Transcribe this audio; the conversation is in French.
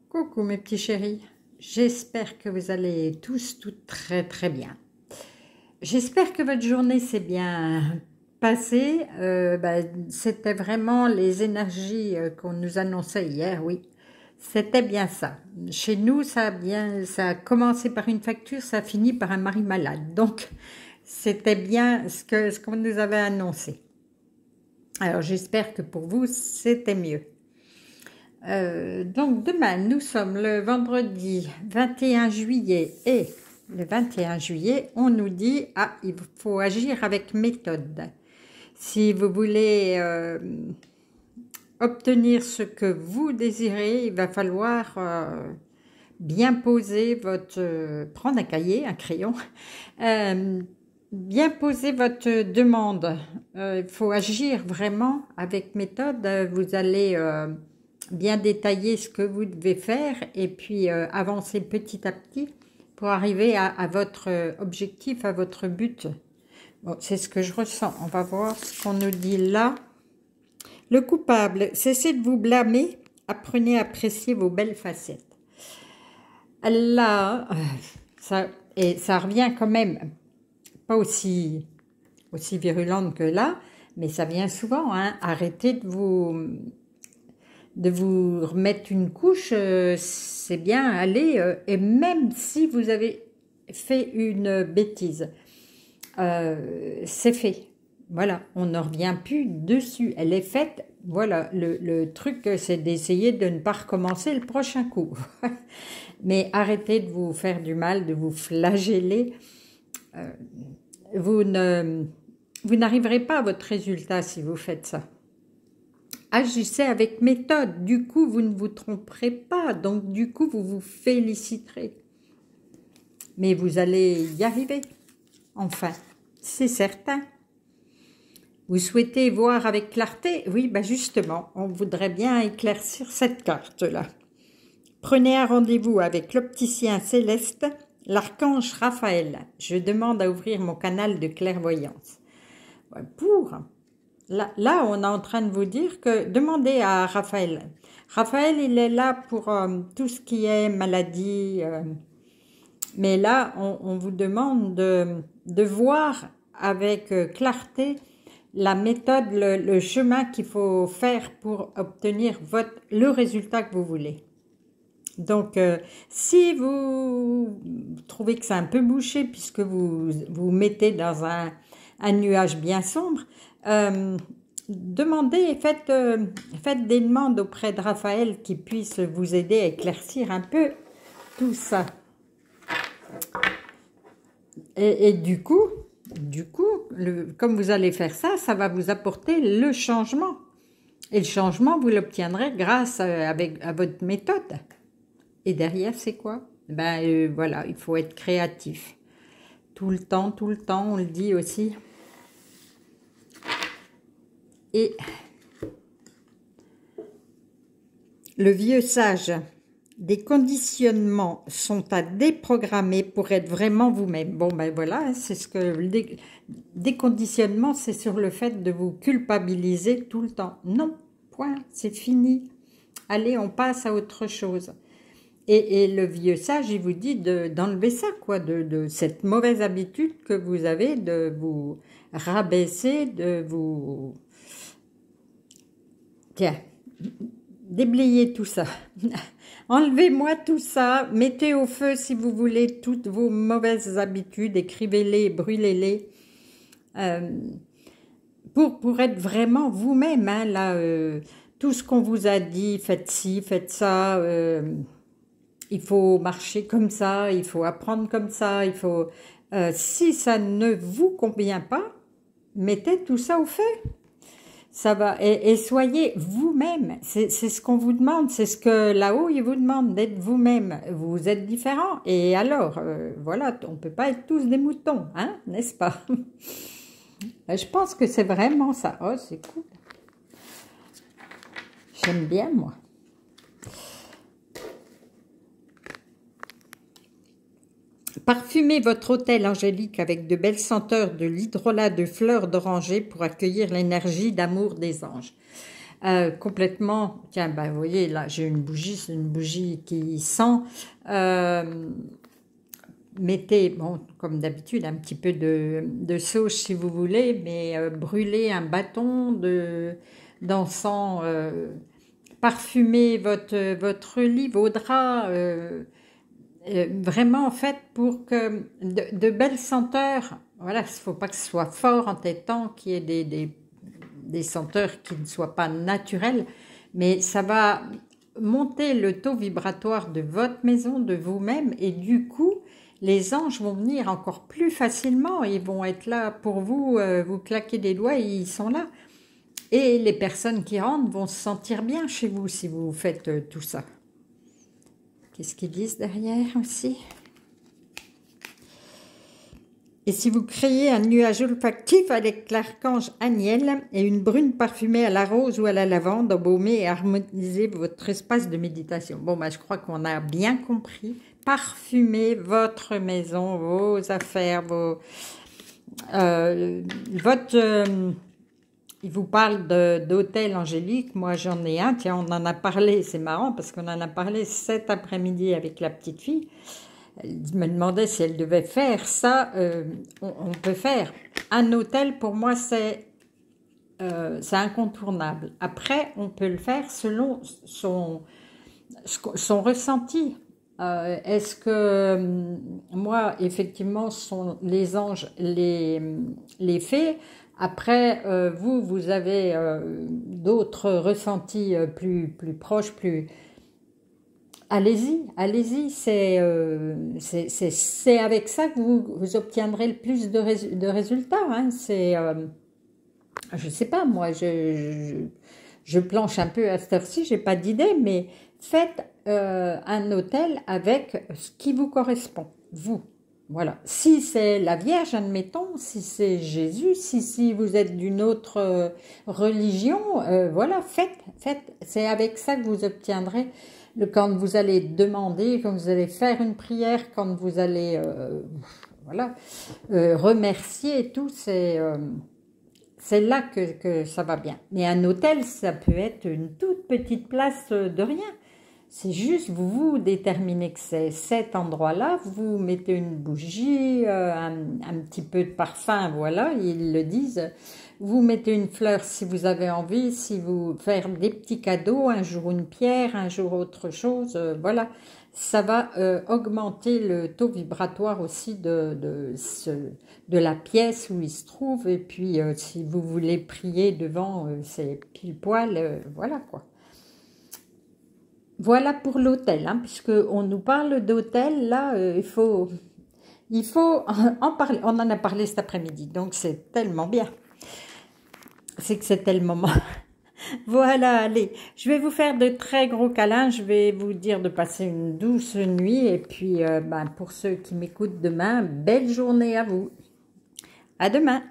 Coucou mes petits chéris, j'espère que vous allez tous toutes très bien. J'espère que votre journée s'est bien passée. C'était vraiment les énergies qu'on nous annonçait hier, oui. C'était bien ça. Chez nous, ça a commencé par une facture, ça a fini par un mari malade. Donc, c'était bien ce qu'on nous avait annoncé. Alors, j'espère que pour vous, c'était mieux. Donc demain, nous sommes le vendredi 21 juillet et le 21 juillet, on nous dit « Ah, il faut agir avec méthode ». Si vous voulez obtenir ce que vous désirez, il va falloir bien poser votre... prendre un cahier, un crayon, bien poser votre demande. Il faut agir vraiment avec méthode. Vous allez... bien détailler ce que vous devez faire et puis avancer petit à petit pour arriver à votre objectif, à votre but. Bon, c'est ce que je ressens. On va voir ce qu'on nous dit là. Le coupable, cessez de vous blâmer, apprenez à apprécier vos belles facettes. Là, ça revient quand même, pas aussi virulente que là, mais ça vient souvent, hein. Arrêtez de vous remettre une couche, c'est bien, allez, et même si vous avez fait une bêtise, c'est fait, voilà, on ne revient plus dessus, elle est faite, voilà, le truc c'est d'essayer de ne pas recommencer le prochain coup, mais arrêtez de vous faire du mal, de vous flageller, vous n'arriverez pas à votre résultat si vous faites ça. Agissez avec méthode, du coup vous ne vous tromperez pas, donc du coup vous vous féliciterez. Mais vous allez y arriver, enfin, c'est certain. Vous souhaitez voir avec clarté? Oui, ben justement, on voudrait bien éclaircir cette carte-là. Prenez un rendez-vous avec l'opticien céleste, l'archange Raphaël. Je demande à ouvrir mon canal de clairvoyance. Là, on est en train de vous dire que demandez à Raphaël. Raphaël, il est là pour tout ce qui est maladie. Mais là, on vous demande de voir avec clarté la méthode, le chemin qu'il faut faire pour obtenir le résultat que vous voulez. Donc, si vous trouvez que c'est un peu bouché puisque vous vous mettez dans un nuage bien sombre, demandez, faites des demandes auprès de Raphaël qui puisse vous aider à éclaircir un peu tout ça. Et du coup, comme vous allez faire ça, ça va vous apporter le changement. Et le changement, vous l'obtiendrez grâce à votre méthode. Et derrière, c'est quoi? Voilà, il faut être créatif. Tout le temps, on le dit aussi. Et le vieux sage, des conditionnements sont à déprogrammer pour être vraiment vous-même. Bon, ben voilà, c'est ce que déconditionnement, c'est sur le fait de vous culpabiliser tout le temps. Non, point, c'est fini. Allez, on passe à autre chose. Et le vieux sage, il vous dit d'enlever ça, quoi, de cette mauvaise habitude que vous avez de vous rabaisser, de vous... Tiens, déblayez tout ça. Enlevez-moi tout ça, mettez au feu si vous voulez toutes vos mauvaises habitudes, écrivez-les, brûlez-les. Pour être vraiment vous-même, hein, là, tout ce qu'on vous a dit, faites ci, faites ça, il faut marcher comme ça, il faut apprendre comme ça, il faut... si ça ne vous convient pas, mettez tout ça au feu. Ça va, et soyez vous-même, c'est ce qu'on vous demande, c'est ce que là-haut, il vous demande, d'être vous-même. Vous êtes différent, et alors, voilà, on ne peut pas être tous des moutons, hein, n'est-ce pas? Je pense que c'est vraiment ça. Oh, c'est cool. J'aime bien, moi. Parfumez votre hôtel angélique avec de belles senteurs de l'hydrolat de fleurs d'oranger pour accueillir l'énergie d'amour des anges. complètement. Tiens, bah, vous voyez, là, j'ai une bougie, c'est une bougie qui sent. Mettez, bon, comme d'habitude, un petit peu de sauge si vous voulez, mais brûlez un bâton d'encens, parfumez votre lit, vos draps, vraiment en fait pour que de belles senteurs, voilà, il ne faut pas que ce soit fort, entêtant, qu'il y ait des senteurs qui ne soient pas naturelles, mais ça va monter le taux vibratoire de votre maison, de vous-même, et du coup, les anges vont venir encore plus facilement, ils vont être là pour vous, vous claquez des doigts et ils sont là. Et les personnes qui rentrent vont se sentir bien chez vous si vous faites tout ça. Qu'est-ce qu'ils disent derrière aussi? Et si vous créez un nuage olfactif avec l'archange Aniel et une brune parfumée à la rose ou à la lavande, embaumez et harmonisez votre espace de méditation. Bon, bah, je crois qu'on a bien compris. Parfumez votre maison, vos affaires, il vous parle d'hôtel angélique. Moi, j'en ai un. Tiens, on en a parlé. C'est marrant parce qu'on en a parlé cet après-midi avec la petite fille. Elle me demandait si elle devait faire ça. On peut faire. Un hôtel, pour moi, c'est incontournable. Après, on peut le faire selon son ressenti. Est-ce que moi, effectivement, sont les anges, les fées. Après, vous avez d'autres ressentis plus proches, plus... Allez-y, c'est avec ça que vous obtiendrez le plus de résultats. Hein. Je sais pas, moi, je planche un peu à cette heure-ci, j'ai pas d'idée, mais faites un hôtel avec ce qui vous correspond, vous. Voilà. Si c'est la Vierge, admettons, si c'est Jésus, si vous êtes d'une autre religion, voilà, faites. C'est avec ça que vous obtiendrez, quand vous allez demander, quand vous allez faire une prière, quand vous allez voilà, remercier et tout, c'est là que ça va bien. Mais un hôtel, ça peut être une toute petite place de rien. C'est juste, vous déterminez que c'est cet endroit-là, vous mettez une bougie, un petit peu de parfum, voilà, ils le disent. Vous mettez une fleur si vous avez envie, si vous faire des petits cadeaux, un jour une pierre, un jour autre chose, voilà. Ça va augmenter le taux vibratoire aussi de la pièce où il se trouve. Et puis, si vous voulez prier devant, c'est pile poil, voilà quoi. Voilà pour l'hôtel, hein, puisqu'on nous parle d'hôtel, là, il faut en parler. On en a parlé cet après-midi, donc c'est tellement bien. C'est que c'était le moment. Voilà, allez, je vais vous faire de très gros câlins, je vais vous dire de passer une douce nuit, et puis pour ceux qui m'écoutent demain, belle journée à vous. À demain.